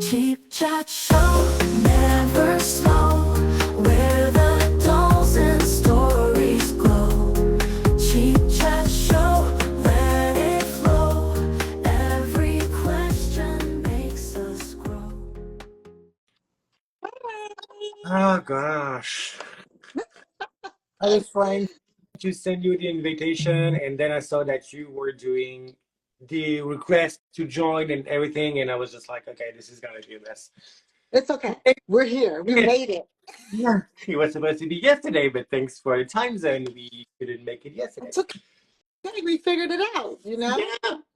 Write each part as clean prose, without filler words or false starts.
Cheap chat show, never slow, where the dolls and stories glow. Cheap chat show, let it flow. Every question makes us grow. Oh gosh. I was trying to send you the invitation, and then I saw that you were doing the request to join and everything, and I was just like, okay, this is gonna be a mess. It's okay. We're here. We Yeah, made it. yeah. It was supposed to be yesterday, but thanks for the time zone, we couldn't make it yesterday. It's okay. We figured it out, you know?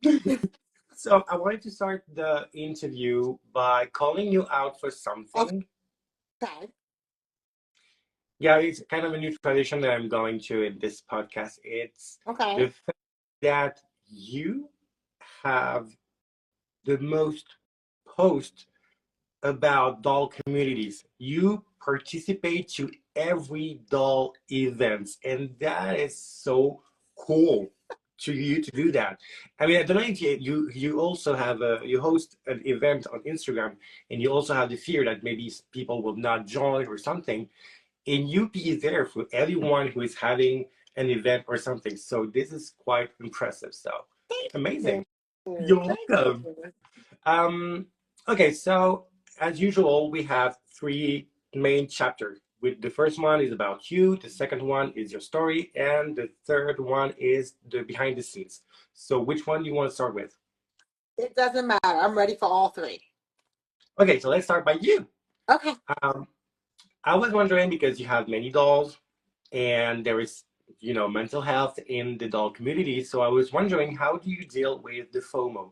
Yeah. So I wanted to start the interview by calling you out for something. Okay. Yeah, it's kind of a new tradition that I'm going to in this podcast. It's Okay. the fact that you have the most posts about doll communities. You participate to every doll events, and that is so cool to you to do that. I mean, I don't know if you also have you host an event on Instagram, and you also have the fear that maybe people will not join or something, and you be there for everyone who is having an event or something. So this is quite impressive. So amazing. Thank you. You're Thank welcome. you. Um, okay, so as usual, we have three main chapters. With the first one is about you, the second one is your story, and the third one is the behind the scenes. So which one do you want to start with? It doesn't matter. I'm ready for all three. Okay, so let's start by you. Okay. Um, I was wondering because you have many dolls and there is, mental health in the doll community. So I was wondering, how do you deal with the FOMO?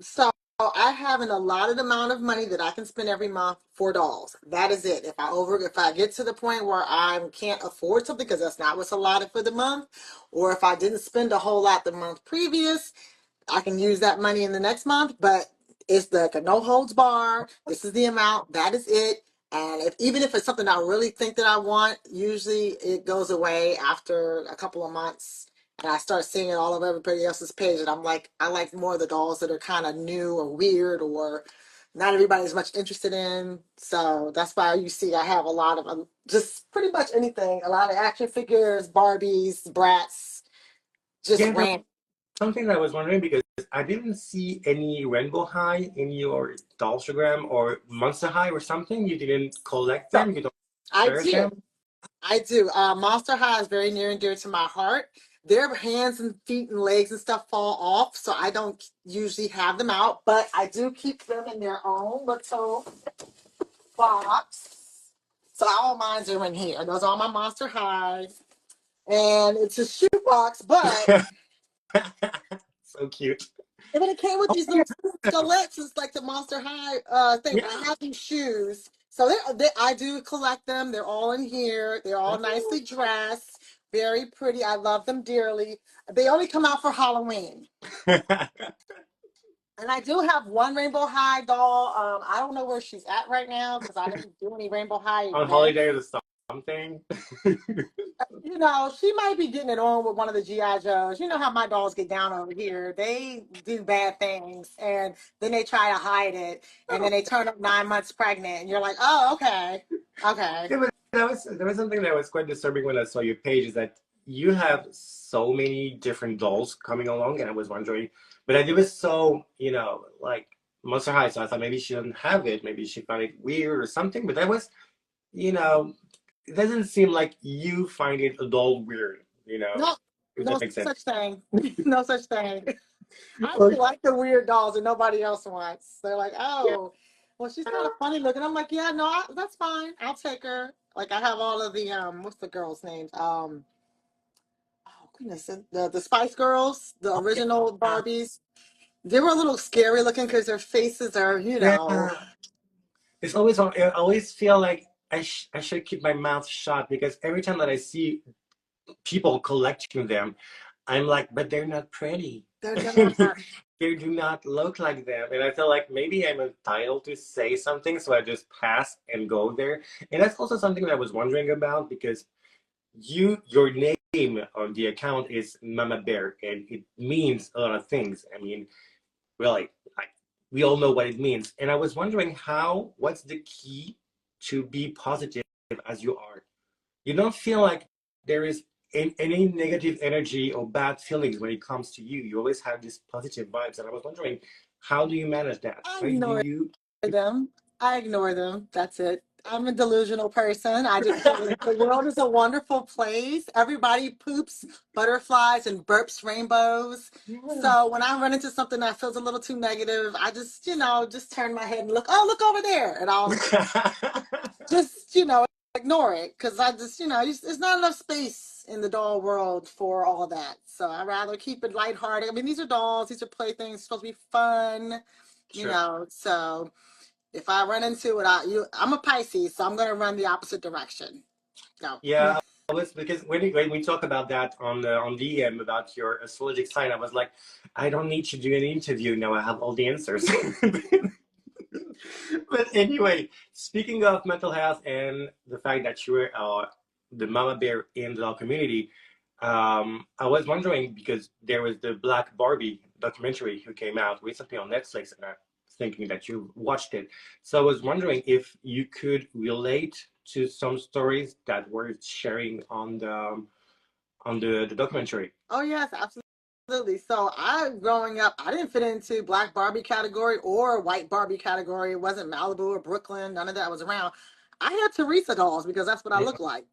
So I have an allotted amount of money that I can spend every month for dolls. That is it. If I get to the point where I can't afford something because that's not what's allotted for the month, or if I didn't spend a whole lot the month previous, I can use that money in the next month, but it's like a no holds bar. This is the amount. That is it. And even if it's something I really think that I want, usually it goes away after a couple of months. And I start seeing it all over everybody else's page. And I'm like, I like more of the dolls that are kind of new or weird or not everybody's much interested in. So that's why you see I have a lot of just pretty much anything. A lot of action figures, Barbies, Brats, just Yeah, that's random. something that I was wondering because I didn't see any Rainbow High in your Dollstagram or Monster High or something. You didn't collect So them, you don't I share do. them. I do. Monster High is very near and dear to my heart. Their hands and feet and legs and stuff fall off, so I don't usually have them out, but I do keep them in their own little box. So all mine are in here. Those are all my Monster High. And it's a shoe box, but So cute. but it came with Oh, these yeah. little skelettes. It's like the Monster High thing. But I Yeah. have these shoes. So I do collect them. They're all in here. They're all nicely dressed. Very pretty. I love them dearly. They only come out for Halloween. And I do have one Rainbow High doll. I don't know where she's at right now because I didn't do any Rainbow High On events. holiday or something. She might be getting it on with one of the GI Joes. You know how my dolls get down over here. They do bad things, and then they try to hide it, and then they turn up 9 months pregnant, and you're like, oh, okay, okay. Yeah, but that was something that was quite disturbing when I saw your page is that you have so many different dolls coming along, and I was wondering, but I was so, like Monster High, so I thought maybe she doesn't have it, maybe she found it weird or something, but that was, you know, it doesn't seem like you find it a doll weird, No, if that no makes sense. such thing. No such thing. I Or, like the weird dolls that nobody else wants. They're like, yeah, oh, well, she's kind of funny looking. I'm like, yeah, no, that's fine. I'll take her. Like I have all of the what's the girls' names? Oh goodness, the Spice Girls, the original yeah, Barbies. They were a little scary looking because their faces are, yeah. It's always, I always feel like I should keep my mouth shut because every time that I see people collecting them, I'm like, but they're not pretty. they're not. They do not look like them. And I feel like maybe I'm entitled to say something, so I just pass and go there. And that's also something that I was wondering about because your name on the account is Mama Bear, and it means a lot of things. I mean, really, like we all know what it means. And I was wondering what's the key to be positive as you are? You don't feel like there is any negative energy or bad feelings when it comes to you. You always have these positive vibes. And I was wondering, how do you manage that? I Like, do ignore you? them. I ignore them. That's it. I'm a delusional person. I just think the world is a wonderful place. Everybody poops butterflies and burps rainbows. Yeah. So when I run into something that feels a little too negative, I just, just turn my head and look, oh, look over there. And I'll just, ignore it because I just, there's not enough space in the doll world for all of that. So I rather keep it lighthearted. I mean, these are dolls, these are playthings, it's supposed to be fun, Sure. So if I run into it, I'm a Pisces, so I'm going to run the opposite direction. No. Yeah, I was because when we talk about that on DM about your astrologic sign, I was like, I don't need to do an interview now. I have all the answers. But anyway, speaking of mental health and the fact that you were the mama bear in the community, I was wondering because there was the Black Barbie documentary who came out recently on Netflix, and I'm thinking that you watched it. So I was wondering if you could relate to some stories that were sharing on the documentary. Oh, yes, absolutely. So growing up, I didn't fit into Black Barbie category or White Barbie category. It wasn't Malibu or Brooklyn. None of that was around. I had Teresa dolls because that's what I Yeah, look like.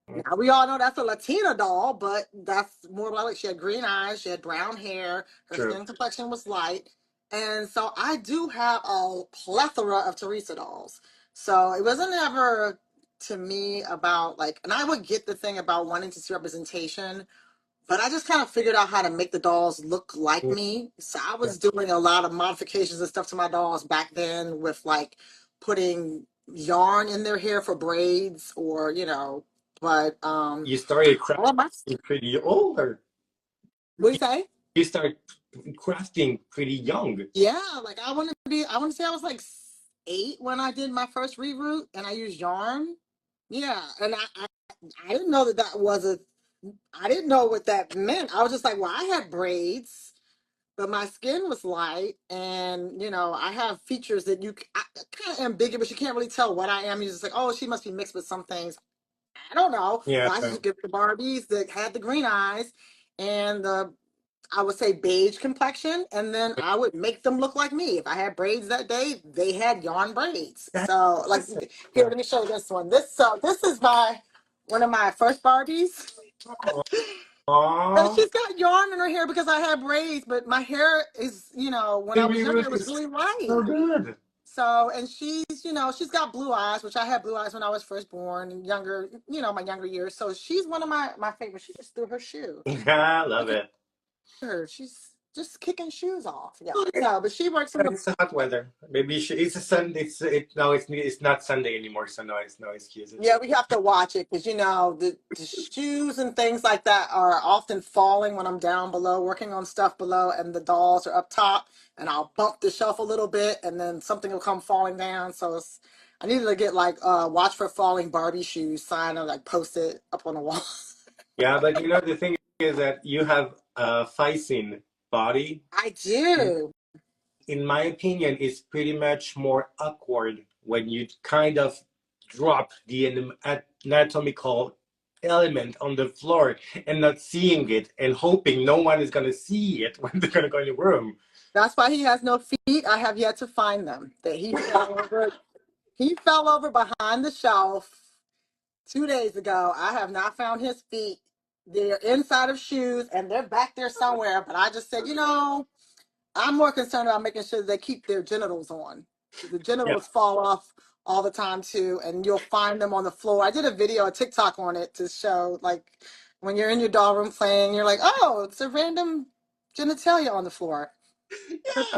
Now we all know that's a Latina doll, but that's more like she had green eyes, she had brown hair, her true. skin complexion was light. And so I do have a plethora of Teresa dolls. So it wasn't ever to me about like, and I would get the thing about wanting to see representation, but I just kind of figured out how to make the dolls look like me. So I Yeah. was doing a lot of modifications and stuff to my dolls back then with like putting yarn in their hair for braids or, but You started all of my crafting pretty older. what do you say? You started crafting pretty young. Yeah, like I want to say I was like 8 when I did my first reroot and I used yarn. Yeah, and I didn't know I didn't know what that meant. I was just like, well, I had braids, but my skin was light, and I have features that kind of ambiguous. You can't really tell what I am. You're just like, oh, she must be mixed with some things. I don't know. Yeah. So I just give the Barbies that had the green eyes and the I would say beige complexion, and then I would make them look like me. If I had braids that day, they had yarn braids. That's So, like, awesome. here, let me show you this one. This is my one of my first Barbies. And Aww. she's got yarn in her hair because I had braids, but my hair is, when The I was younger, reroute it was is really so light. good. So, and she's got blue eyes, which I had blue eyes when I was first born and younger, my younger years. So she's one of my favorites. She just threw her shoe. I love Look at it. her. She's just kicking shoes off. Yeah. No, but she works in the. It's hot weather. Maybe it's a Sunday. It's not Sunday anymore. So no excuses. Yeah, we have to watch it because the shoes and things like that are often falling when I'm down below working on stuff below, and the dolls are up top, and I'll bump the shelf a little bit, and then something will come falling down. So I needed to get like watch for falling Barbie shoes sign or like post it up on the wall. Yeah, but the thing is that you have a Faisine body. I do. In my opinion, is pretty much more awkward when you kind of drop the anatomical element on the floor and not seeing it and hoping no one is going to see it when they're going to go in the room. That's why he has no feet. I have yet to find them. That he fell over. He fell over behind the shelf 2 days ago. I have not found his feet. They're inside of shoes and they're back there somewhere. But I just said, I'm more concerned about making sure they keep their genitals on. The Yeah. genitals fall off all the time too, and you'll find them on the floor. I did a video, a TikTok on it to show like when you're in your doll room playing, you're like, oh, it's a random genitalia on the floor. This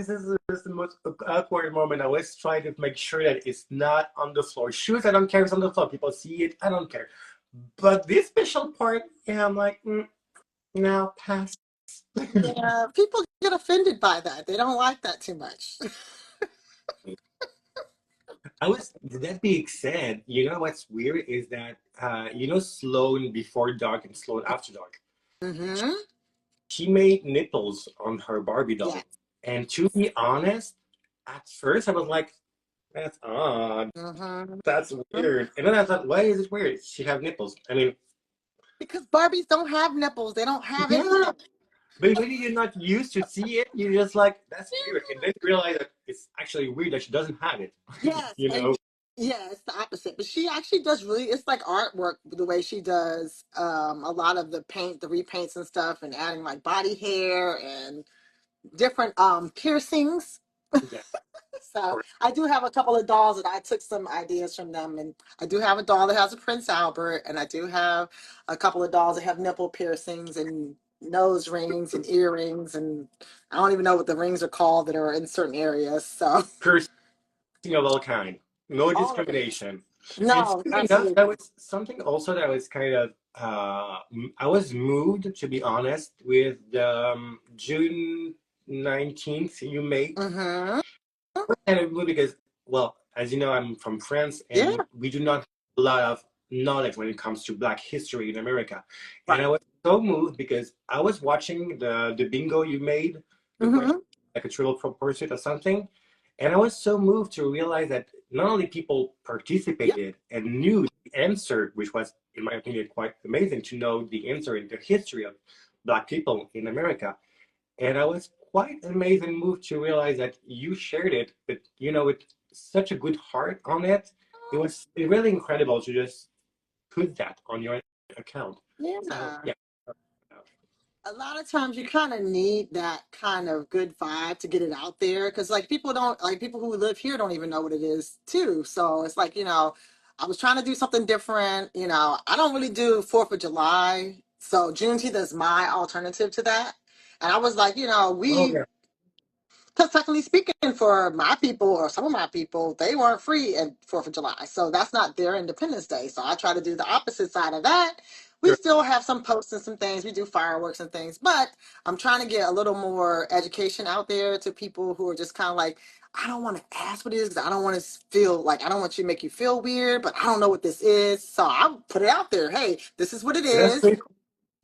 is just the most awkward moment. I always try to make sure that it's not on the floor. Shoes, I don't care if it's on the floor. People see it, I don't care. But this special part, yeah, I'm like, now pass. Yeah, people get offended by that. They don't like that too much. That being said, what's weird is that, Sloan before dark and Sloan after dark. Mm-hmm. She made nipples on her Barbie Yeah. doll. And to be honest, at first I was like, that's odd. Hmm. That's weird. And then I thought, why is it weird? She have nipples. I mean, Because Barbies don't have nipples. They don't have yeah. anything. But when you're not used to see it, you're just like, that's weird. And then you realize that it's actually weird that she doesn't have it. Yes, You and know? yeah, it's the opposite. But she actually does really, it's like artwork the way she does a lot of the paint, the repaints and stuff, and adding like body hair and different piercings. Yeah. So I do have a couple of dolls that I took some ideas from them, and I do have a doll that has a Prince Albert, and I do have a couple of dolls that have nipple piercings and nose rings and earrings, and I don't even know what the rings are called that are in certain areas. So Piercing of all kind. No all of it. discrimination. And No, funny enough, that absolutely. was something also that was kind of, I was moved, to be honest, with the June 19th you made. Mm-hmm. Kind of moved because, well, as you know, I'm from France Yeah. and we do not have a lot of knowledge when it comes to Black history in America. And I Right. was so moved because I was watching the bingo you made, the question, Mm-hmm. like a trivial pursuit or something. And I was so moved to realize that not only people Yep. participated and knew the answer, which was, in my opinion, quite amazing to know the answer in the history of Black people in America. And I was quite amazed and moved to realize that you shared it, but with such a good heart on it. It was really incredible to just put that on your account. So Yeah. yeah, A lot of times you kind of need that kind of good vibe to get it out there because like people don't like people who live here don't even know what it is too, so it's like I was trying to do something different. I don't really do 4th of July, so Juneteenth is my alternative to that. And I was like, oh we yeah, because technically speaking, for my people or some of my people, they weren't free at 4th of July. So that's not their Independence Day. So I try to do the opposite side of that. We sure. still have some posts and some things. We do fireworks and things, but I'm trying to get a little more education out there to people who are just kind of like, I don't want to ask what it is because I don't want to feel like I don't want you to make you feel weird, but I don't know what this is. So I put it out there. Hey, this is what it That's is. pretty cool.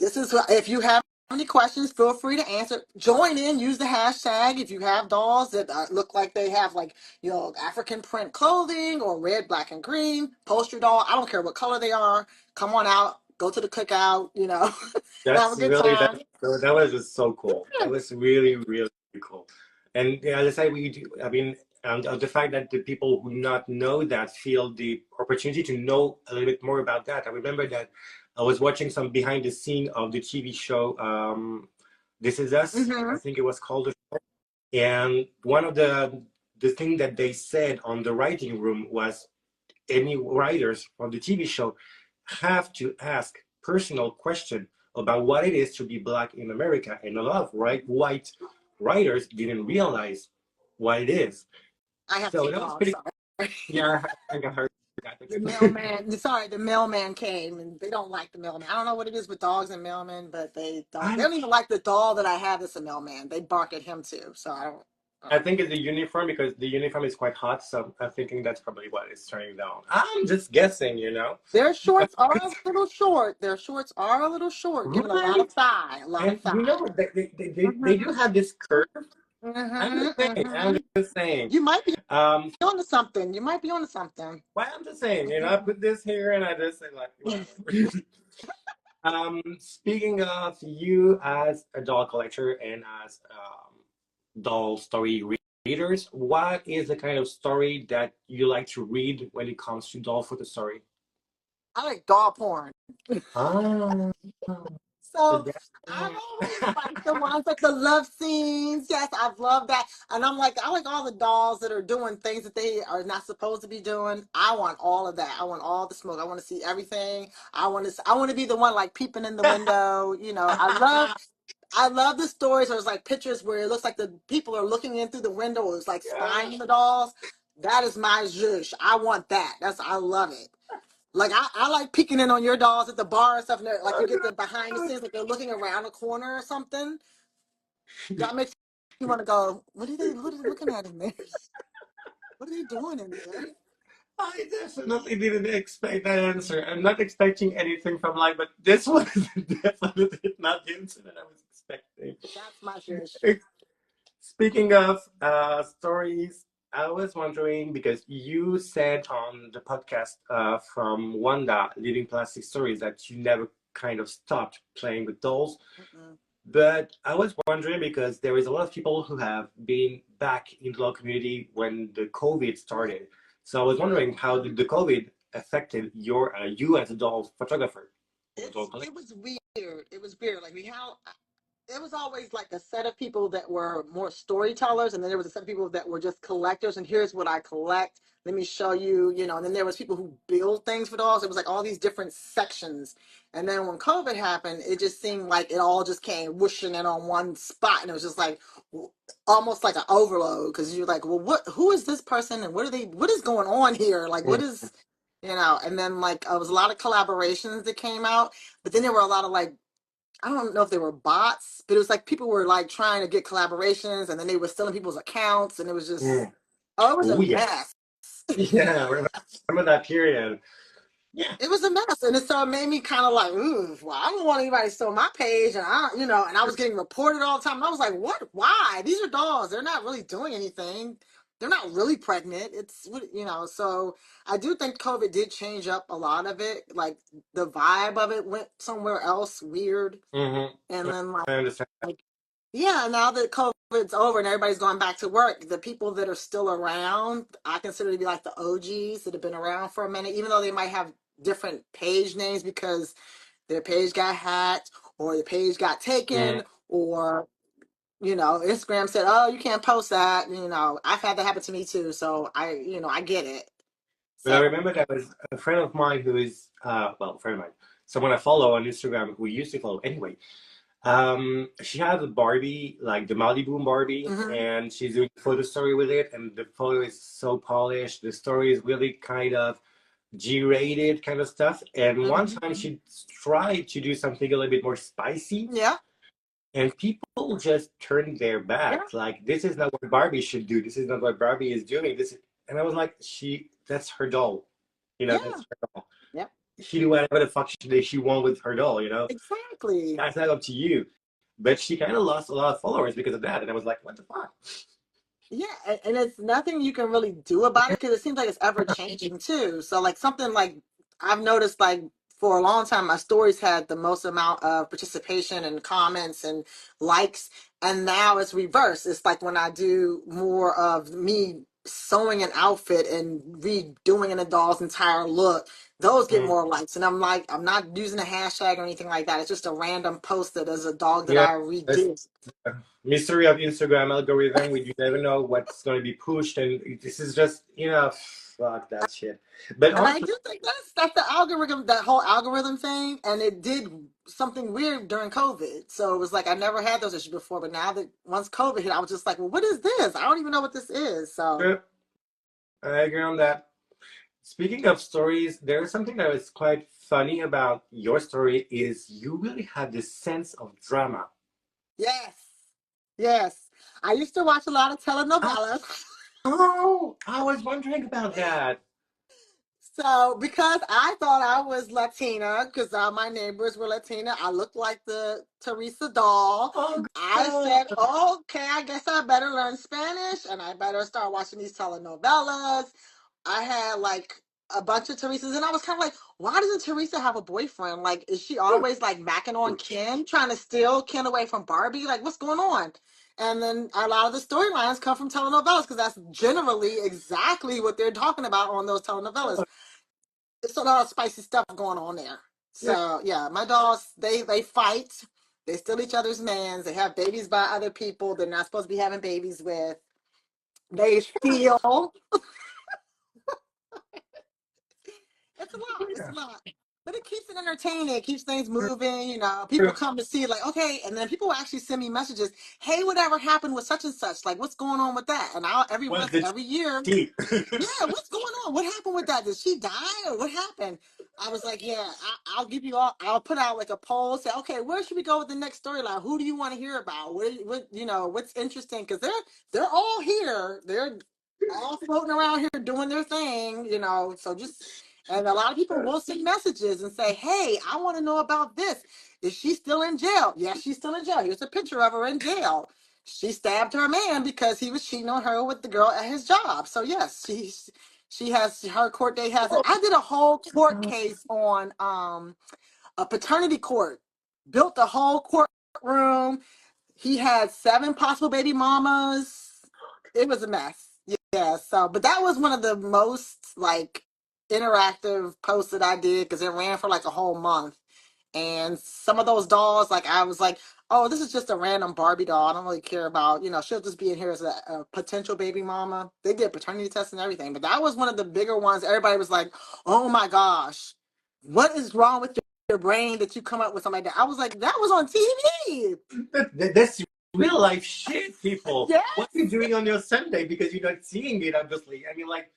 This is if you have any questions, feel free to answer. Join in, use the hashtag. If you have dolls that look like they have like African print clothing or red, black, and green, post your doll. I don't care what color they are. Come on out, go to the cookout, and have a That's good really time. that was just so cool. That was really really cool. And yeah, as I say, we do. I mean, the fact that the people who not know that feel the opportunity to know a little bit more about that. I remember that I was watching some behind the scene of the TV show This Is Us. I Mm-hmm. think it was called. And one of the thing that they said on the writing room was any writers on the TV show have to ask personal question about what it is to be Black in America, and a lot of white writers didn't realize what it is. I have So two that was dogs. pretty. Sorry. Yeah, I got her. The mailman, sorry, the mailman came and they don't like the mailman. I don't know what it is with dogs and mailmen, but they don't. They I don't even like the doll that I have that's a mailman. They bark at him too. So I don't. I think it's the uniform because the uniform is quite hot, so I'm thinking that's probably what is turning down. I'm just guessing. Their shorts are a little short. Their shorts are a little short, giving a lot Right. of thigh, a lot of And thigh. they do Mm-hmm. have this curve. I'm Mm-hmm. just saying. I'm Mm-hmm. just saying. You might be Um, onto something. You might be onto something. well, I'm just saying. I put this here and I just say like whatever. Speaking of you as a doll collector and as doll story readers, what is the kind of story that you like to read when it comes to doll photo story? I like doll porn. Ah, So that. I've always liked the ones like the love scenes. Yes, I've loved that. And I'm like, I like all the dolls that are doing things that they are not supposed to be doing. I want all of that. I want all the smoke. I want to see everything. I want to be the one like peeping in the window. I love the stories. There's like pictures where it looks like the people are looking in through the window. It's like Yeah. spying the dolls. That is my zhuzh. I want that. I love it. Like I like peeking in on your dolls at the bar and stuff. And like you get the behind the scenes, like they're looking around a corner or something. That makes you want to go. What are they looking at in there? What are they doing in there? I definitely didn't expect that answer. I'm not expecting anything from life, but this was definitely not the answer that I was expecting. That's my zhuzh. Speaking of stories, I was wondering because you said on the podcast from Wanda, Living Plastic Stories, that you never kind of stopped playing with dolls. Mm-mm. But I was wondering because there is a lot of people who have been back in the doll community when the COVID Right. started. So I was wondering how did the COVID affected your you as a doll photographer or doll collector? It was weird. It was weird. Like we had it was always like a set of people that were more storytellers, and then there was a set of people that were just collectors. And here's what I collect. Let me show you, you know. And then there was people who build things for dolls. It was like all these different sections. And then when COVID happened, it just seemed like it all just came whooshing in on one spot, and it was just like almost like an overload because you're like, well, what? Who is this person, and what are they? What is going on here? Like, what Mm, is, you know? And then like there was a lot of collaborations that came out, but then there were a lot of like I don't know if they were bots, but it was like people were like trying to get collaborations and then they were stealing people's accounts and it was just mm. oh, it was a Oh yeah, mess. yeah. Remember that period? Yeah. It was a mess. And it so it made me kind of like, ooh, well, I don't want anybody to steal my page and I you know, and I was getting reported all the time. And I was like, what? Why? These are dolls. They're not really doing anything. They're not really pregnant. It's what you know, so I do think COVID did change up a lot of it. Like the vibe of it went somewhere else weird. Mm-hmm. And then I understand. like yeah, now that COVID's over and everybody's going back to work, the people that are still around, I consider to be like the OGs that have been around for a minute, even though they might have different page names because their page got hacked or the page got Mm. taken or, you know, Instagram said, oh, you can't post that. You know, I've had that happen to me too. So you know, I get it. But I So, remember there was a friend of mine who is, well, a friend of mine, someone I follow on Instagram who used to follow anyway. She has a Barbie, like the Malibu Barbie, hmm and she's doing a photo story with it, and the photo is so polished. The story is really kind of G-rated kind of stuff. And one hmm time she tried to do something a little bit more spicy, yeah, and people just turned their yeah, back. Like, this is not what Barbie should do. This is not what Barbie is doing. And I was like, that's her doll. yeah, That's her doll. yeah, She do whatever the fuck she want with her doll. exactly. That's not up to you. But she kind of lost a lot of followers because of that. And I was like, what the fuck? Yeah, and it's nothing you can really do about it because it seems like it's ever changing too. So like something like I've noticed like for a long time my stories had the most amount of participation and comments and likes and now it's reversed. It's like when I do more of me sewing an outfit and redoing an doll's entire look, those get Mm, more likes. And I'm like, I'm not using a hashtag or anything like that. It's just a random post that is a dog that yeah. I That's redid. mystery of Instagram algorithm. We do never know what's going to be pushed. And this is just, fuck that shit. But And I also, do think that's the algorithm, that whole algorithm thing, and it did something weird during COVID. So it was like I never had those issues before, but now that once COVID hit, I was just like, well, what is this? I don't even know what this is. So true. I agree on that. Speaking of stories, there is something that was quite funny about your story is you really had this sense of drama. yes, yes, I used to watch a lot of Ah, telenovelas. oh, I was wondering about that. So, because I thought I was Latina, because my neighbors were Latina, I looked like the Teresa doll. Oh, I God. said, okay, I guess I better learn Spanish and I better start watching these telenovelas. I had like a bunch of Teresas, and I was kind of like, why doesn't Teresa have a boyfriend? Like, is she always like macking on Ken, trying to steal Ken away from Barbie? Like, what's going on? And then a lot of the storylines come from telenovelas because that's generally exactly what they're talking about on those telenovelas. It's a lot of spicy stuff going on there. Yeah. So yeah, my dogs they fight. They steal each other's mans. They have babies by other people they're not supposed to be having babies with. They steal. It's a lot. It's a Yeah. lot. But it keeps it entertaining. It keeps things moving. You know, people come to see, like, okay, and then people actually send me messages. Hey, whatever happened with such and such? Like, what's going on with that? And I'll Was the every year, tea? yeah, what's going on? What happened with that? Did she die or what happened? I was like, yeah, I'll give you all. I'll put out like a poll. Say, okay, where should we go with the next storyline? Who do you want to hear about? What you know? What's interesting? Because they're all here. They're all floating around here doing their thing. You know, so just and a lot of people will send messages and say, hey, I want to know about this. Is she still in jail? Yes, she's still in jail. Here's a picture of her in jail. she stabbed her man because he was cheating on her with the girl at his job. So yes, she has her court date has it. I did a whole court case on a paternity court. Built the whole courtroom. He had 7 possible baby mamas. It was a mess. Yeah. So, but that was one of the most like interactive posts that I did because it ran for like a whole month. And some of those dolls, like I was like, oh, this is just a random Barbie doll. I don't really care about, she'll just be in here as a potential baby mama. They did paternity tests and everything. But that was one of the bigger ones. Everybody was like, oh my gosh, what is wrong with your brain that you come up with something like that? I was like, that was on TV. That's real life shit, people. Yes. What are you doing on your Sunday? Because you're not seeing it, obviously. I mean, like,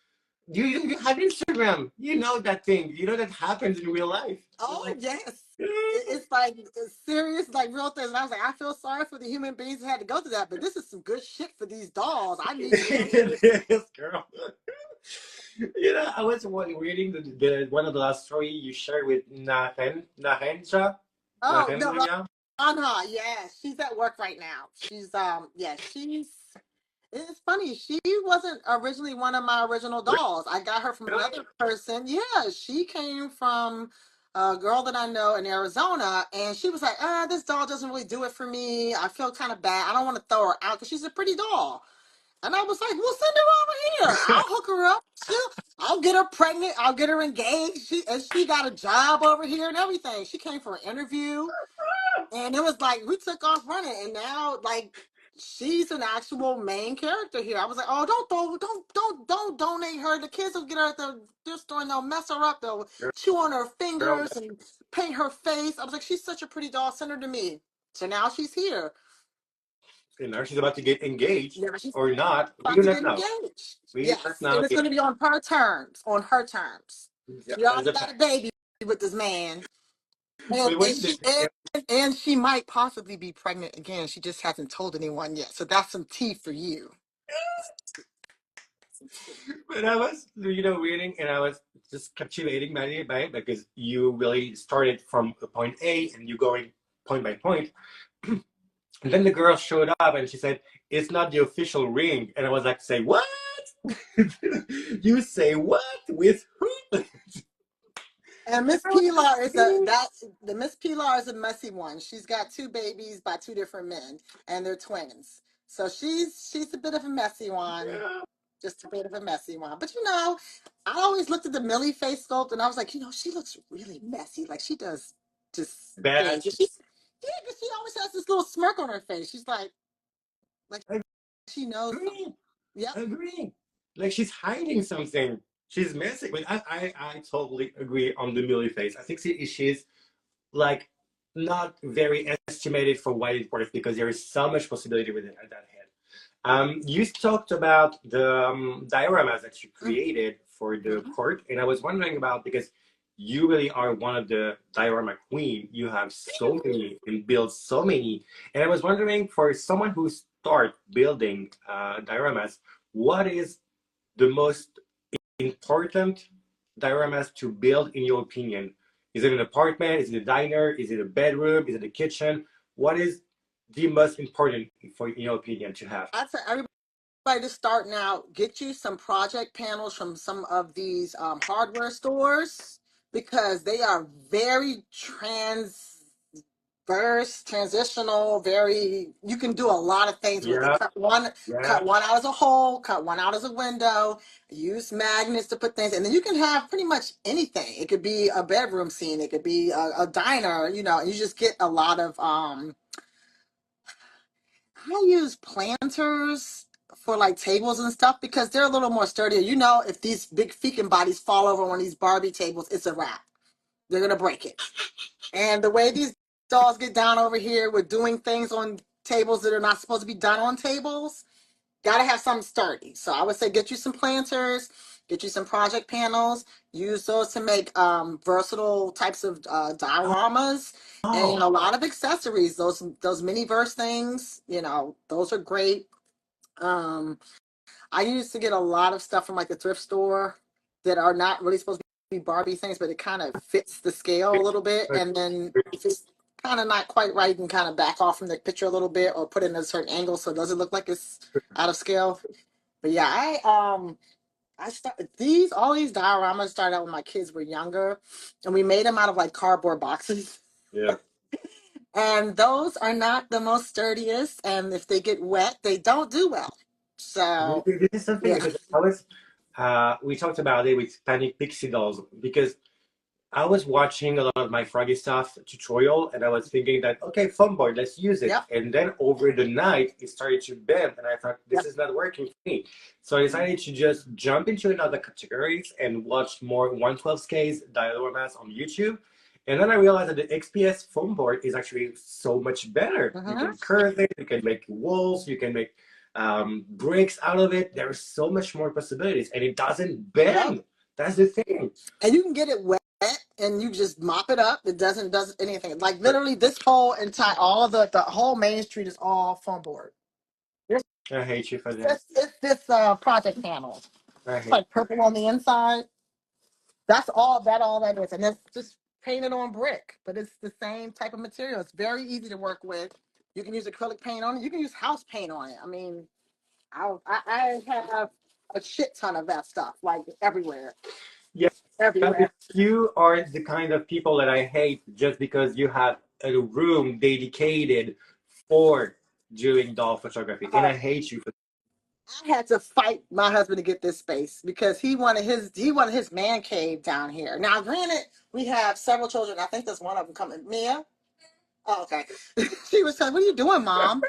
you have Instagram. You know that thing. You know that happens in real life. Oh, Like, yes. It's like it's serious, like real things. And I was like, I feel sorry for the human beings that had to go through that, but this is some good shit for these dolls. I need this. it is, girl. I was reading the one of the last story you shared with Nahenja. Oh, no, Nahenja. Anha, yeah, she's at work right now. She's yeah, it's funny. She wasn't originally one of my original dolls. I got her from another person. Yeah, she came from a girl that I know in Arizona, and she was like, this doll doesn't really do it for me. I feel kind of bad. I don't want to throw her out because she's a pretty doll. And I was like, well, send her over here. I'll hook her up. I'll get her pregnant. I'll get her engaged. She got a job over here and everything. She came for an interview. And it was like we took off running, and now like she's an actual main character here. I was like, oh, don't donate her. The kids will get her at the thrift store and they'll mess her up. They'll chew on her Girl, fingers and paint her face. I was like, she's such a pretty doll. Send her to me. So now she's here. she's about to get engaged Yeah, she's or not. We about do to not get know. engaged. We do not Yes, know and it's yet. going to be on her terms. On her terms. Yeah, She as already a got a baby with this man. And, but and when she and she might possibly be pregnant again. She just hasn't told anyone yet. So that's some tea for you. but I was reading and I was just captivating by it because you really started from a point A and you going point by point. And then the girl showed up and she said, "It's not the official ring." And I was like, "Say what? You say what? With who?" And Miss Pilar is the Miss Pilar is a messy one. She's got 2 babies by 2 different men, and they're twins. So she's a bit of a messy one. Yeah, Just a bit of a messy one. But I always looked at the Millie face sculpt and I was like, she looks really messy. Like she does just bad. things. Because she always has this little smirk on her face. She's like I she knows something. agree. Yep. I agree. Like she's hiding something. She's messing. But I totally agree on the Millie face. I think she's like not very estimated for what it's worth because there is so much possibility with it at that head. You talked about the dioramas that you created for the Mm-hmm. court, and I was wondering about because you really are one of the diorama queen. You have so many and build so many, and I was wondering for someone who start building dioramas, what is the most important dioramas to build in your opinion? Is it an apartment? Is it a diner? Is it a bedroom? Is it a kitchen? What is the most important for in your opinion to have? I'd say everybody just starting out, get you some project panels from some of these hardware stores because they are very transitional, very you can do a lot of things with it. Yeah, Cut yeah. one out as a hole, cut one out as a window, use magnets to put things, and then you can have pretty much anything. It could be a bedroom scene, it could be a diner, and you just get a lot of I use planters for like tables and stuff because they're a little more sturdier. If these big fecal bodies fall over on these Barbie tables, it's a wrap. They're gonna break it. And the way these dolls get down over here with doing things on tables that are not supposed to be done on tables, gotta have something sturdy. So I would say get you some planters, get you some project panels, use those to make versatile types of dioramas, and Oh, a lot of accessories. Those mini verse things, those are great. Um, I used to get a lot of stuff from like the thrift store that are not really supposed to be Barbie things, but it kind of fits the scale a little bit. And then kind of not quite right, and kind of back off from the picture a little bit or put it in a certain angle so it doesn't look like it's out of scale. But yeah, I started these all these dioramas started out when my kids were younger, and we made them out of like cardboard boxes. Yeah. And those are not the most sturdiest, and if they get wet, they don't do well. So This is something yeah, because we talked about it with Panic Pixie dolls because I was watching a lot of my Froggy stuff tutorial and I was thinking that, okay, foam board, let's use it. yep, And then over the night, it started to bend and I thought, this yep. is not working for me. So I decided to just jump into another categories and watch more 112Ks dioramas on YouTube. And then I realized that the XPS foam board is actually so much better. You Mm-hmm. can curve it, you can make walls, you can make bricks out of it. There's so much more possibilities and it doesn't Yep. bend. That's the thing. And you can get it wet and you just mop it up. It does anything. Like literally, this whole entire all of the whole main street is all foam board. It's I hate you for that. this project panel. I It's hate. like purple on the inside. That's all that is, and it's just painted on brick, but it's the same type of material. It's very easy to work with. You can use acrylic paint on it. You can use house paint on it. I mean, I have a shit ton of that stuff, like everywhere, Yeah, but everywhere. you are the kind of people that I hate just because you have a room dedicated for doing doll photography, and Uh, I hate you for. I had to fight my husband to get this space because he wanted his man cave down here. Now, granted, we have several children. I think there's one of them coming. Mia. Oh, okay. She was saying, "What are you doing, Mom?"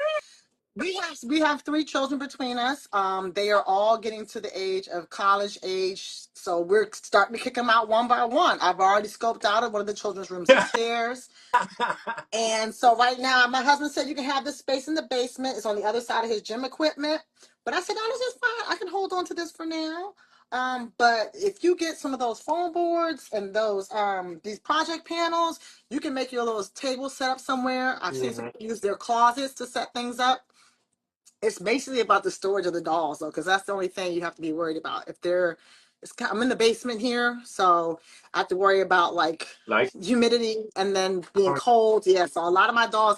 We have three children between us. They are all getting to the age of college age, so we're starting to kick them out one by one. I've already scoped out of one of the children's rooms upstairs, and so right now, my husband said you can have this space in the basement. It's on the other side of his gym equipment. But I said, no, this is fine. I can hold on to this for now. But if you get some of those foam boards and these project panels, you can make your little table set up somewhere. I've seen some Mhm. people use their closets to set things up. It's basically about the storage of the dolls, though, because that's the only thing you have to be worried about. I'm in the basement here, so I have to worry about like Like, humidity and then being oh, cold. Yeah, so a lot of my dolls,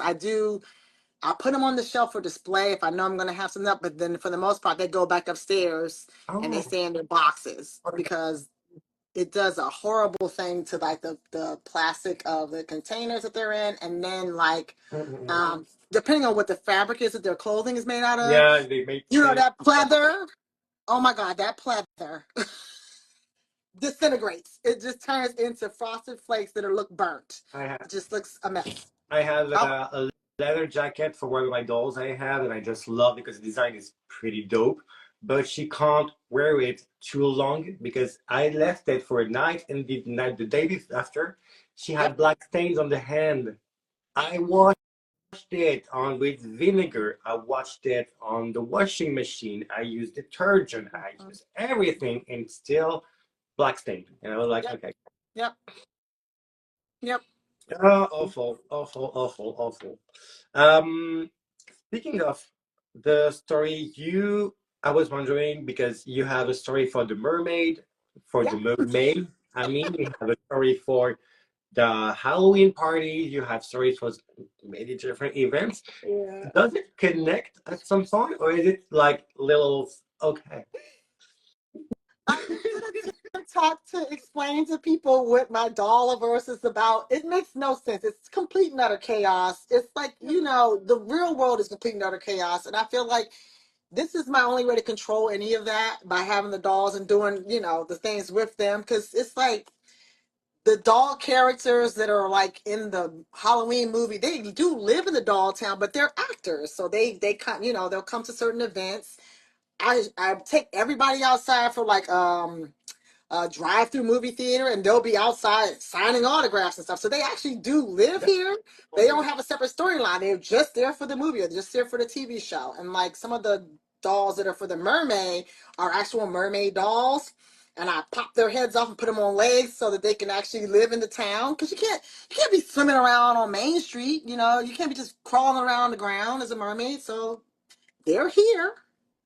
I put them on the shelf for display if I know I'm going to have some up, but then for the most part, they go back upstairs and they oh, stay in their boxes because it does a horrible thing to like the plastic of the containers that they're in, and then like mm-mm. depending on what the fabric is that their clothing is made out of, Yeah, they make you know, things. that pleather. Oh my God, that pleather disintegrates. It just turns into frosted flakes that look burnt. I have It just looks a mess. I have Oh, a leather jacket for one of my dolls I have, and I just love because the design is pretty dope. But she can't wear it too long because I left it for a night, and the day after, she yep. had black stains on the hand. I washed it on with vinegar. I washed it on the washing machine. I used detergent. I used everything, and still black stain. And I was like, Yep. okay, Yep. Yep. awful, awful, awful, awful. Um, Speaking of the story, I was wondering because you have a story for the mermaid, for the Yep. mermaid. I mean, you have a story for the Halloween party. You have stories for many different events. Yeah. Does it connect at some point, or is it like little? Okay. I did a TikTok to explain to people what my Dollaverse is about. It makes no sense. It's complete and utter chaos. It's like, the real world is complete and utter chaos. And I feel like this is my only way to control any of that by having the dolls and doing, the things with them. Because it's like the doll characters that are like in the Halloween movie, they do live in the doll town, but they're actors. So they come, they'll come to certain events. I take everybody outside for like a drive-through movie theater, and they'll be outside signing autographs and stuff. So they actually do live here. They don't have a separate storyline. They're just there for the movie or just there for the TV show. And like some of the dolls that are for the mermaid are actual mermaid dolls. And I pop their heads off and put them on legs so that they can actually live in the town. Because you can't be swimming around on Main Street. You can't be just crawling around the ground as a mermaid. So they're here.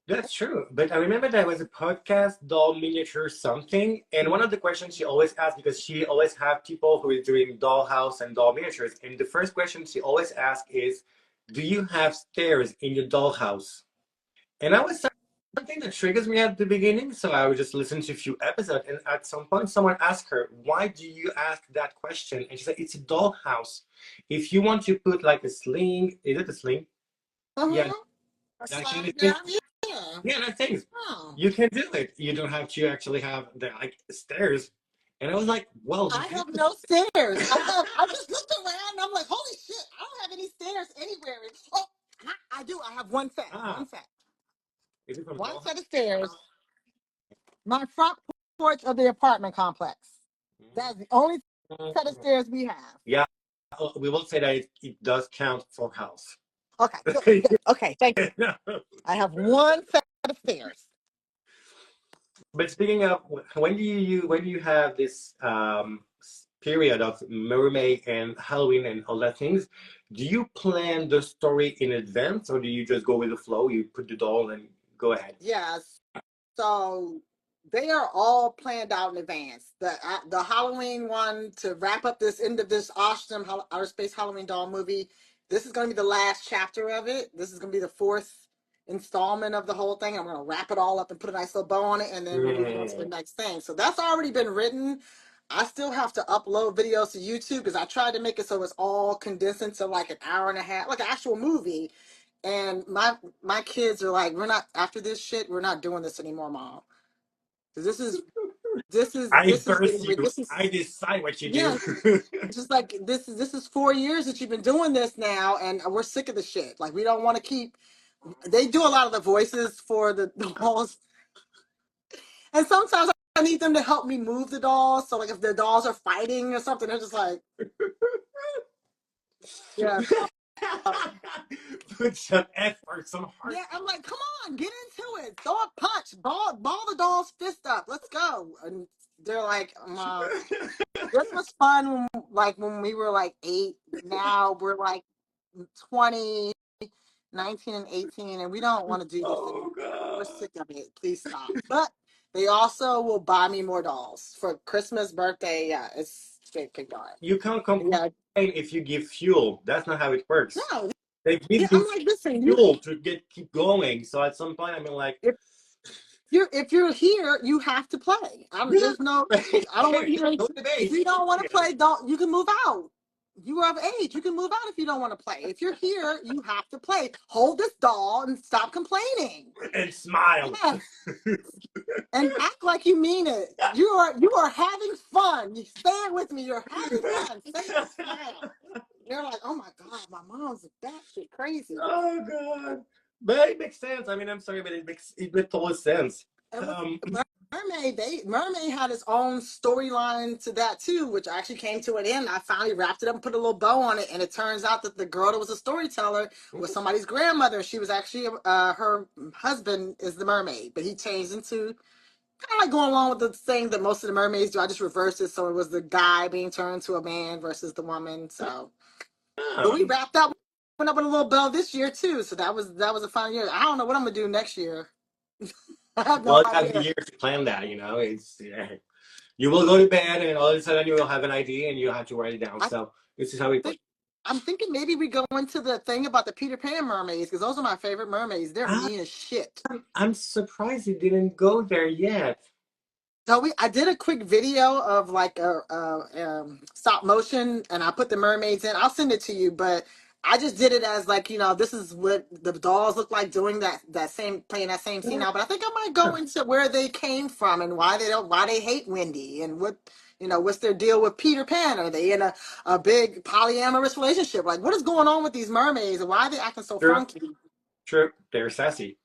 That's true. But I remember there was a podcast, doll miniature something, and one of the questions she always asked, because she always have people who is doing dollhouse and doll miniatures, and the first question she always asks is, "Do you have stairs in your dollhouse?" And that was something that triggers me at the beginning, so I would just listen to a few episodes, and at some point someone asked her, "Why do you ask that question?" And she said, "It's a dollhouse. If you want to put like a sling, is it a sling? Yeah, Uh-huh. A that kind slide of thing. down, yeah. Yeah, that thing. Oh. You can do it. You don't have to actually have the like stairs." And I was like, "Well, I you have no stairs. I just looked around and I'm like, holy shit, I don't have any stairs anywhere. Oh, I do. I have one set. One ah, set. is it from One dollhouse?" set of stairs. My front porch of the apartment complex. That's the only set of Mm. stairs we have. Yeah, we will say that it does count for house. Okay, good, good. Okay, thank you. I have one set of stairs. But speaking of, when do you have this period of mermaid and Halloween and all that things? Do you plan the story in advance, or do you just go with the flow? You put the doll and go ahead. Yes. So they are all planned out in advance. The Halloween one to wrap up this end of this awesome outer space Halloween doll movie. This is going to be the last chapter of it. This is going to be the fourth installment of the whole thing. I'm going to wrap it all up and put a nice little bow on it, and then we're moving on to the Mm. next thing. So that's already been written. I still have to upload videos to YouTube because I tried to make it so it's all condensed into like an hour and a half, like an actual movie. And my kids are like, we're not after this shit. We're not doing this anymore, mom. 'Cause I this is birth getting you. this is I decide what you yeah. do. Just like this is 4 years that you've been doing this now, and we're sick of the shit. Like we don't want to keep. They do a lot of the voices for the dolls, and sometimes I need them to help me move the dolls. So like if the dolls are fighting or something, they're just like, yeah. Put some effort, some heart. Yeah, I'm like, come on, get into it. Throw a punch. Ball the doll's fist up. Let's go. And they're like, Mom, this was fun when we were like 8. Now we're like 20, 19, and 18, and we don't want to do this anymore. Oh We're God. sick of it. Please stop. But they also will buy me more dolls for Christmas, birthday. Yeah, it's big dollar. You can't complain Yeah. if you give fuel. That's not how it works. No. They Yeah, give I'm you like, listen, you fuel to keep going. So at some point, I mean, like, if you're here, you have to play. yeah, There's no I don't want to hear go to the if base. you don't want to Yeah. play, don't you can move out. You are of age. You can move out if you don't want to play. If you're here, you have to play. Hold this doll and stop complaining. And smile. Yes. And act like you mean it. You are having fun. You say it with me. You're having fun. Say it and smile. You're like, oh my God, my mom's batshit crazy. Oh God. But it makes sense. I mean, I'm sorry, but it makes total sense. And with Um, Mermaid had its own storyline to that too, which actually came to an end. I finally wrapped it up and put a little bow on it, and it turns out that the girl that was a storyteller was somebody's grandmother. She was actually her husband is the mermaid, but he changed into kind of like going along with the thing that most of the mermaids do. I just reversed it, so it was the guy being turned to a man versus the woman. So, but we um, wrapped that one up with a little bow this year too. So that was a fun year. I don't know what I'm gonna do next year. I have no well, you have the idea. year to plan that. It's you will go to bed, and all of a sudden you will have an idea, and you have to write it down. I So this is how it works. think I'm thinking maybe we go into the thing about the Peter Pan mermaids because those are my favorite mermaids. They're Ah, mean as shit. I'm surprised it didn't go there yet. So I did a quick video of like a stop motion, and I put the mermaids in. I'll send it to you, but I just did it as like this is what the dolls look like doing that same playing that same scene Yeah. now. But I think I might go into where they came from and why they hate Wendy and what's their deal with Peter Pan? Are they in a big polyamorous relationship? Like what is going on with these mermaids and why are they acting so True, funky? true. They're sassy.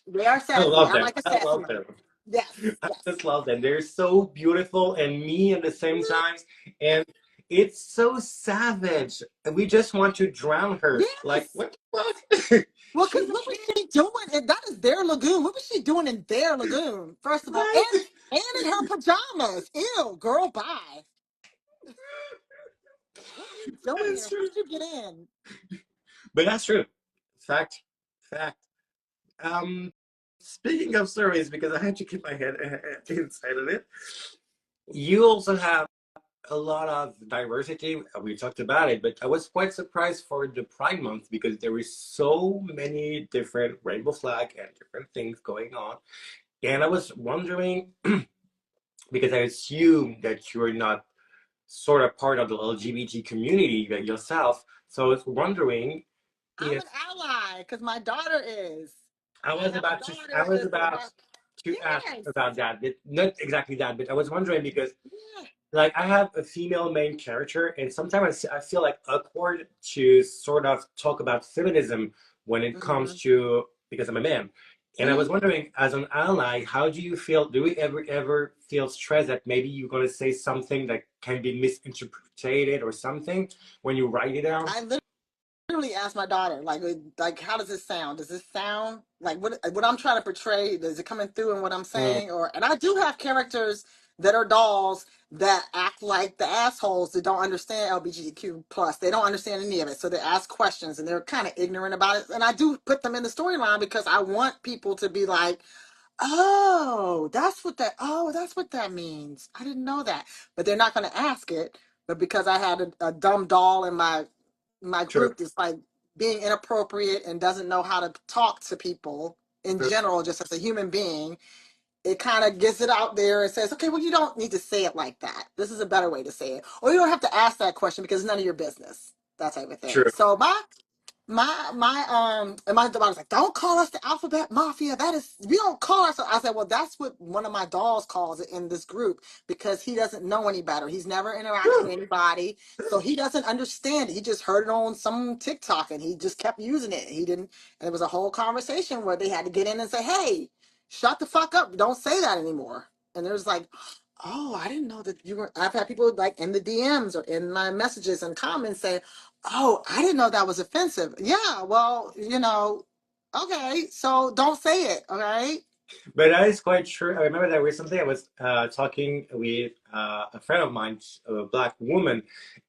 They are I sassy. love I them. like a I sassy love mermaid. them. Yes, I yes. just love them. They're so beautiful and mean at the same time. And it's so savage. And we just want to drown her. Like, Yes. what the fuck? Well, because what was she doing? And that is their lagoon. What was she doing in their lagoon? First of all, Right? and in her pajamas. Ew, girl, bye. What are you doing That's here? How true. did you get in? But that's true. Fact. Fact. Um, speaking of stories, because I had to keep my head inside of it, you also have a lot of diversity. We talked about it, but I was quite surprised for the Pride Month because there is so many different rainbow flag and different things going on. And I was wondering, because I assume that you're not sort of part of the LGBT community yourself. So I was wondering I'm if an ally because my daughter is. I I was have a about to I daughter was that's about about to ask yes. about that, but not exactly that, but I was wondering because Yeah. like I have a female main character, and sometimes I feel like awkward to sort of talk about feminism when it Mm-hmm. comes to because I'm a man. And I was Mm-hmm. wondering, as an ally, how do you feel? Do we ever feel stressed that maybe you're gonna say something that can be misinterpreted or something when you write it down? I literally asked my daughter, like, how does this sound? Does this sound like what I'm trying to portray? Is it coming through in what I'm Mm, saying? And I do have characters that are dolls that act like the assholes that don't understand LGBTQ plus. They don't understand any of it, so they ask questions and they're kind of ignorant about it. And I do put them in the storyline because I want people to be like, oh, that's what that means. I didn't know that. But they're not going to ask it. But because I had a dumb doll in my true, group that's like being inappropriate and doesn't know how to talk to people in true, general, just as a human being, it kind of gets it out there and says, okay, well, you don't need to say it like that. This is a better way to say it. Or you don't have to ask that question because it's none of your business. That type of thing. true. So and my daughter was like, don't call us the alphabet mafia. That is, we don't call us. I said, well, that's what one of my dolls calls it in this group because he doesn't know any better. He's never interacted with anybody. So he doesn't understand it. He just heard it on some TikTok and he just kept using it. He didn't, and it was a whole conversation where they had to get in and say, hey, shut the fuck up. Don't say that anymore. And there's like, oh, I didn't know that you were. I've had people like in the DMs or in my messages and comments say, oh, I didn't know that was offensive. Yeah, well, okay, so don't say it, okay? But that is quite true. I remember that recently I was talking with a friend of mine, a black woman,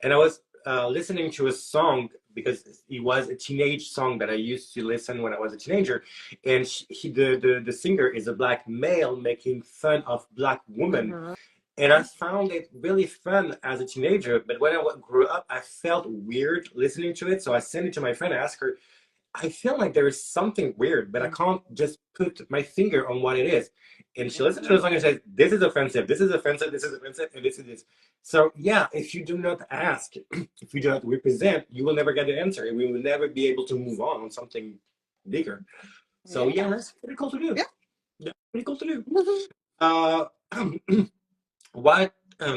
and I was listening to a song because it was a teenage song that I used to listen when I was a teenager, and the singer is a black male making fun of black women, Mm-hmm. and I found it really fun as a teenager. But when I grew up, I felt weird listening to it, so I sent it to my friend. I asked her, I feel like there is something weird, but I can't just put my finger on what it is. And she listens to the song and says, this is offensive, this is offensive, this is offensive, and this is this. So yeah, if you do not ask, if you do not represent, you will never get the answer. And we will never be able to move on something bigger. So yeah, Yeah, that's pretty cool to do. yeah. Yeah, pretty cool to do. Mhm. Uh, what,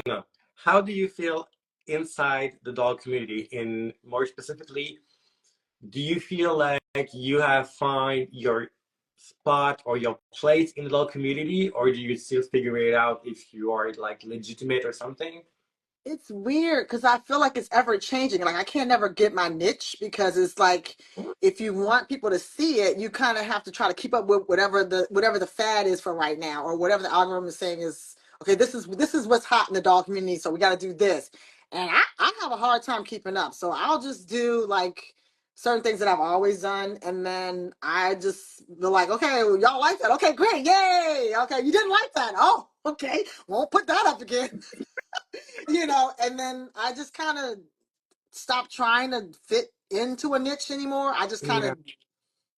no. How do you feel inside the dog community? In more specifically, do you feel like you have find your spot or your place in the local community, or do you still figure it out if you are like legitimate or something? It's weird because I feel like it's ever changing. Like I can't never get my niche because it's like if you want people to see it, you kind of have to try to keep up with whatever the fad is for right now, or whatever the algorithm is saying is okay. This is what's hot in the dog community, so we got to do this. And I have a hard time keeping up, so I'll just do like certain things that I've always done, and then I just be like, okay, well, y'all like that? Okay, great, yay! Okay, you didn't like that? Oh, okay, won't put that up again. And then I just kind of stopped trying to fit into a niche anymore. I just kind Yeah, of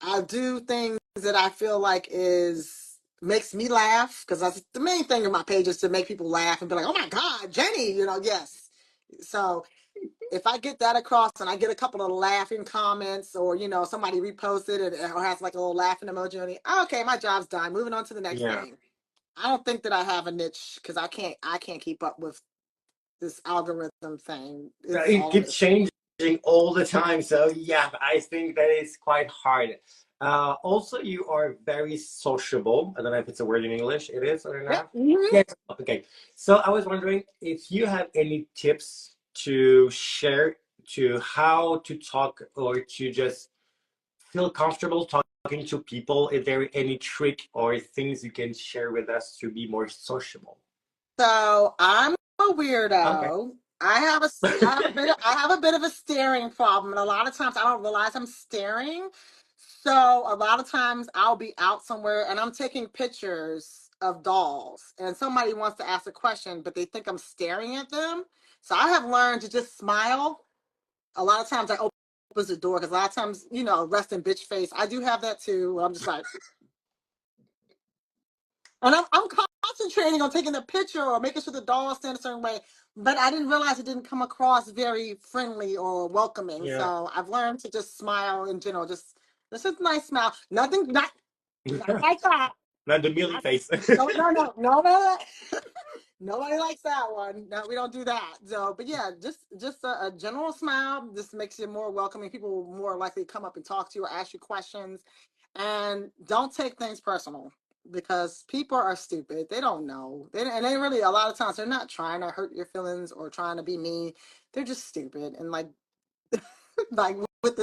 I do things that I feel like is makes me laugh because that's the main thing of my page is to make people laugh and be like, oh my God, Jenny, yes. So if I get that across and I get a couple of laughing comments or somebody reposted it or has like a little laughing emoji on it, okay, my job's done. Moving on to the next yeah. thing. I don't think that I have a niche because I can't keep up with this algorithm thing. It's It all over keeps the place. changing all the time. So yeah, I think that is quite hard. Also, you are very sociable. I don't know if it's a word in English. It is or Yep. not? Mhm. Yes. Okay. So I was wondering if you have any tips to share to how to talk or to just feel comfortable talking to people. Is there any trick or things you can share with us to be more sociable? So I'm a Okay. weirdo. I have a bit of a staring problem, and a lot of times I don't realize I'm staring. So a lot of times I'll be out somewhere and I'm taking pictures of dolls, and somebody wants to ask a question, but they think I'm staring at them. So I have learned to just smile. A lot of times I open the door because a lot of times, resting bitch face. I do have that too. Where I'm just like, and I'm concentrating on taking the picture or making sure the doll stand a certain way. But I didn't realize it didn't come across very friendly or welcoming. Yeah. So I've learned to just smile in general. Just a nice smile. Nothing, not like that. Not the Millie face. No. Nobody likes that one. No, we don't do that. So, but yeah, just a general smile. This makes you more welcoming. People will more likely come up and talk to you or ask you questions. And don't take things personal because people are stupid. They don't know. And they really, a lot of times, they're not trying to hurt your feelings or trying to be mean. They're just stupid. And like with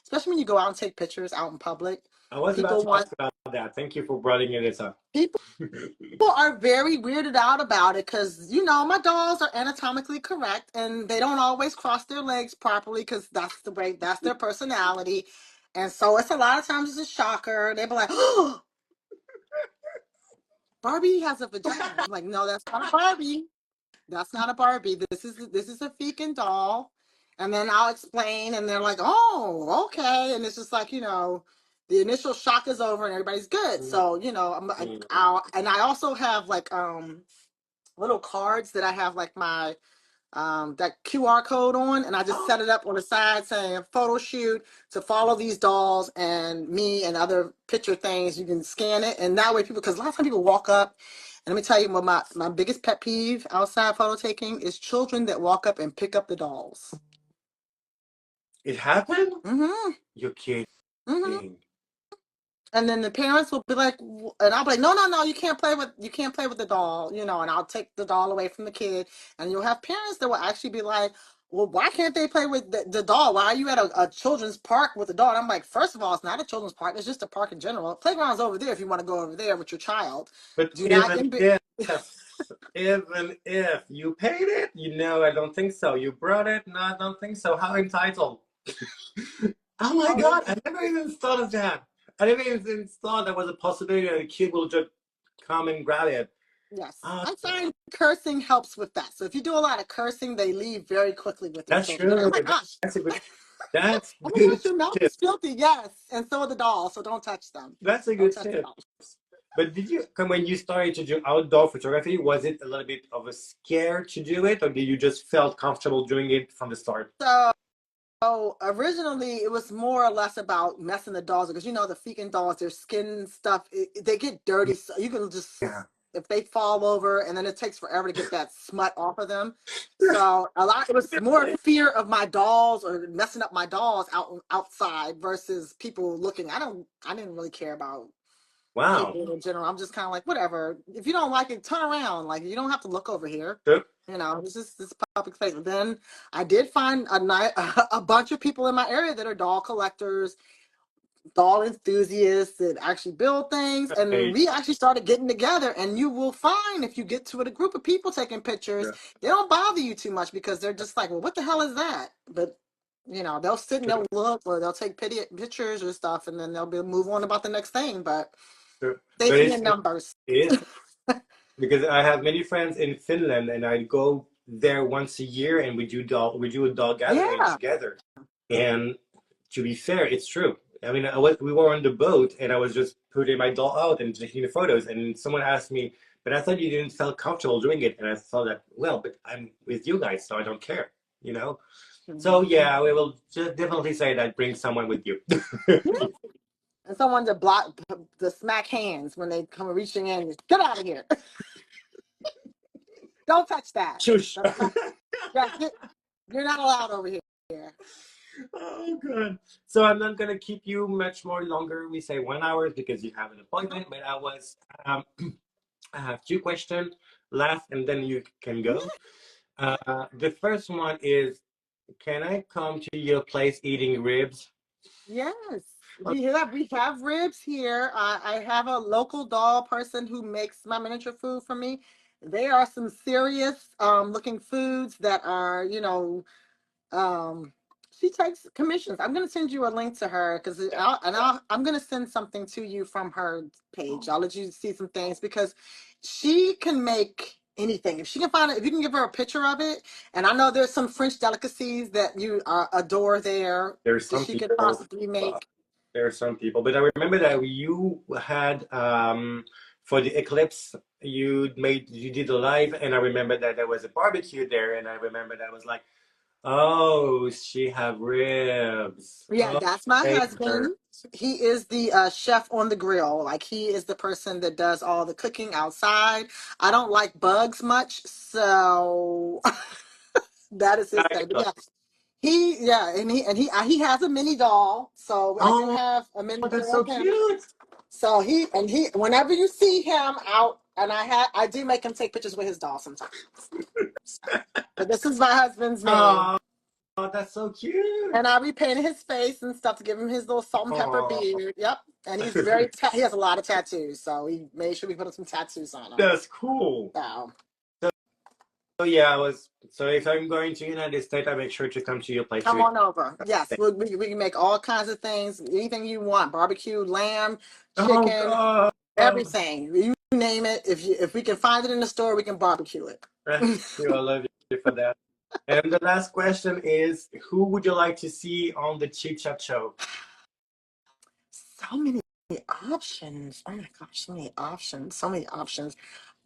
especially when you go out and take pictures out in public, I was about people to ask want about that. Thank you for bringing it up. people are very weirded out about it because my dolls are anatomically correct and they don't always cross their legs properly because that's their personality, and so it's a lot of times it's a shocker. They be like, "Oh, Barbie has a vagina." I'm like, "No, that's not a Barbie. That's not a Barbie. This is a Fekin doll." And then I'll explain, and they're like, "Oh, okay." And it's just like the initial shock is over, and everybody's good. So and I also have like little cards that I have like my that QR code on, and I just set it up on the side saying photo shoot to follow these dolls and me and other picture things. You can scan it, and that way people, because a lot of times people walk up, and let me tell you what my biggest pet peeve outside photo taking is children that walk up and pick up the dolls. It happened? Mm-hmm. You're kidding. Mm-hmm. And then the parents will be like, and I'll be like, no, you can't play with the doll, and I'll take the doll away from the kid. And you'll have parents that will actually be like, well, why can't they play with the doll? Why are you at a children's park with a doll? And I'm like, first of all, it's not a children's park. It's just a park in general. Playground's over there if you want to go over there with your child. But Do not even if you paid it, I don't think so. You brought it, no, I don't think so. How entitled? Oh my God, I never even thought of that. I never even thought there was a possibility that a kid will just come and grab it. Yes. Oh, I find cursing helps with that. So if you do a lot of cursing, they leave very quickly with their that's children. They're true. like, oh my gosh. That's Oh my good gosh, your mouth tip. is filthy. Yes. And so are the dolls. So don't touch them. That's a Don't good touch the tip. dolls. But when you started to do outdoor photography, was it a little bit of a scare to do it, or did you just felt comfortable doing it from the start? So originally it was more or less about messing the dolls because the Fekin dolls, their skin stuff, they get dirty. So you can just, Yeah. if they fall over, and then it takes forever to get that smut off of them. So it was more fear of my dolls or messing up my dolls outside versus people looking. I didn't really care about Wow. people in general. I'm just kind of like, whatever. If you don't like it, turn around. Like, you don't have to look over here. Yep. It's just this public space. But then I did find a bunch of people in my area that are doll collectors, doll enthusiasts that actually build things. And then Hey, we actually started getting together. And you will find if you get to it, a group of people taking pictures, yeah, they don't bother you too much because they're just like, well, what the hell is that? But they'll sit and true, they'll look, or they'll take pictures or stuff, and then they'll move on about the next thing. But true. But safety in numbers. it is because I have many friends in Finland, and I go there once a year, and we do a dog gathering Yeah. together. And to be fair, it's true. I mean, we were on the boat, and I was just putting my doll out and taking the photos, and someone asked me, "But I thought you didn't feel comfortable doing it," and I thought that, well, but I'm with you guys, so I don't care, you know. So yeah, we will just definitely say that bring someone with you. And someone to block the smack hands when they come reaching in. Get out of here. Don't touch that. Shush. That's not, yeah, you're not allowed over here. Oh, good. So I'm not gonna keep you much more longer. We say 1 hour because you have an appointment. But um, I have two questions left, and then you can go. The first one is, can I come to your place eating ribs? Yes. We have ribs here. I have a local doll person who makes my miniature food for me. There are some serious looking foods that are, um, She takes commissions. I'm gonna send you a link to her because I'm gonna send something to you from her page. I'll let you see some things because she can make anything. If she can find it, if you can give her a picture of it, and I know there's some French delicacies that you adore there There's that some she could people. possibly make. There are some people, but I remember that you had for the eclipse you did a live, and I remember that there was a barbecue there, and I remember that was like, oh, she have ribs. Yeah, Oh, that's my later. husband. He is the chef on the grill. Like he is the person that does all the cooking outside. I don't like bugs much, so that is his thing. But yeah, he has a mini doll. So I do Oh, have a mini that's doll so of him. cute. So he whenever you see him out, and I do make him take pictures with his doll sometimes. But this is my husband's name. Oh, that's so cute. And I repainted his face and stuff to give him his little salt and pepper Oh, beard. Yep. And he's he has a lot of tattoos, so we made sure we put some tattoos on him. that's cool. So So yeah, I was. So if I'm going to United States, I make sure to come to your place come to eat. on over. Yes, we can make all kinds of things, anything you want: barbecue, lamb, Oh chicken, God. everything. You name it. If we can find it in the store, we can barbecue it. Thank you. I love you for that. And the last question is, who would you like to see on the Chit Chat Show? So many options. Oh my goch, so many options. So many options.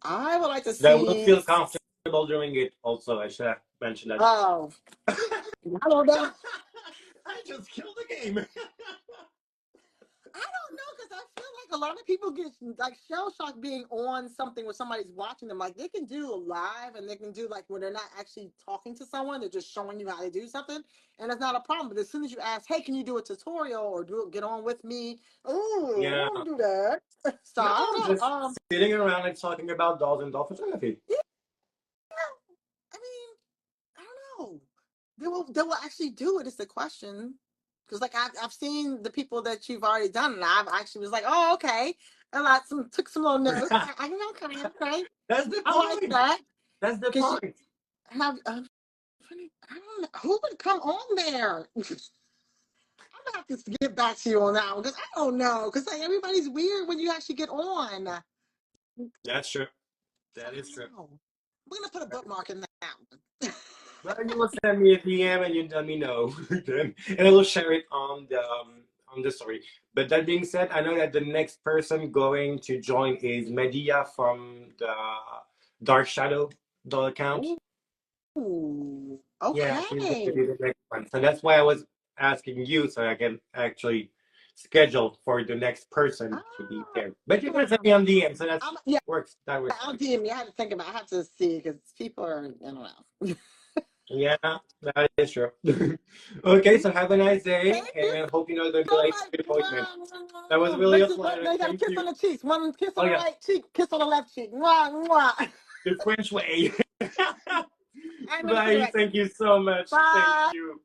I would like to That will see. feel comfortable doing it. Also, I should have mentioned that. Oh, I don't know. I just killed the game. I don't know because I feel like a lot of people get like shell shocked being on something where somebody's watching them. Like they can do live and they can do like when they're not actually talking to someone, they're just showing you how to do something, and it's not a problem. But as soon as you ask, "Hey, can you do a tutorial or get on with me?" Oh, I don't Yeah. want to do that. So No, I don't know. just sitting around and talking about dolls and doll photography. Yeah, I mean, I don't know. They will actually do it. Is the question. Because like I've seen the people that you've already done, and I've actually was like, oh okay, and I took some little notes. I know, okay, That's the I like point. that. That's the Because you point. have, I don't know who would come on there. I'm gonna have to get back to you on that one because I don't know. Because like everybody's weird when you actually get on. That's true. So That I is true. don't know. We're gonna put a bookmark in that one. Well, you will send me a DM and you let me know, and I will share it on the story. But that being said, I know that the next person going to join is Medea from the Dark Shadow doll account. Ooh, Yeah, she's going to okay. be the next one. So that's why I was asking you so I can actually schedule for the next person to be there. But you can send me on DM, so that Yeah, works. That works I'll fine. DM you. I had to think about. I have to see because people are. I don't know. Yeah, that is true. Okay, so have a nice day, Thank you and hope you know the so late much. appointment. That was really a Let's just pleasure. now you got a Thank kiss you. on the cheeks. One kiss Oh on the yeah, right cheek, kiss on the left cheek. Mwah, mwah. the French way. I know you said it Bye. right. Thank you so much. Thank Bye. you.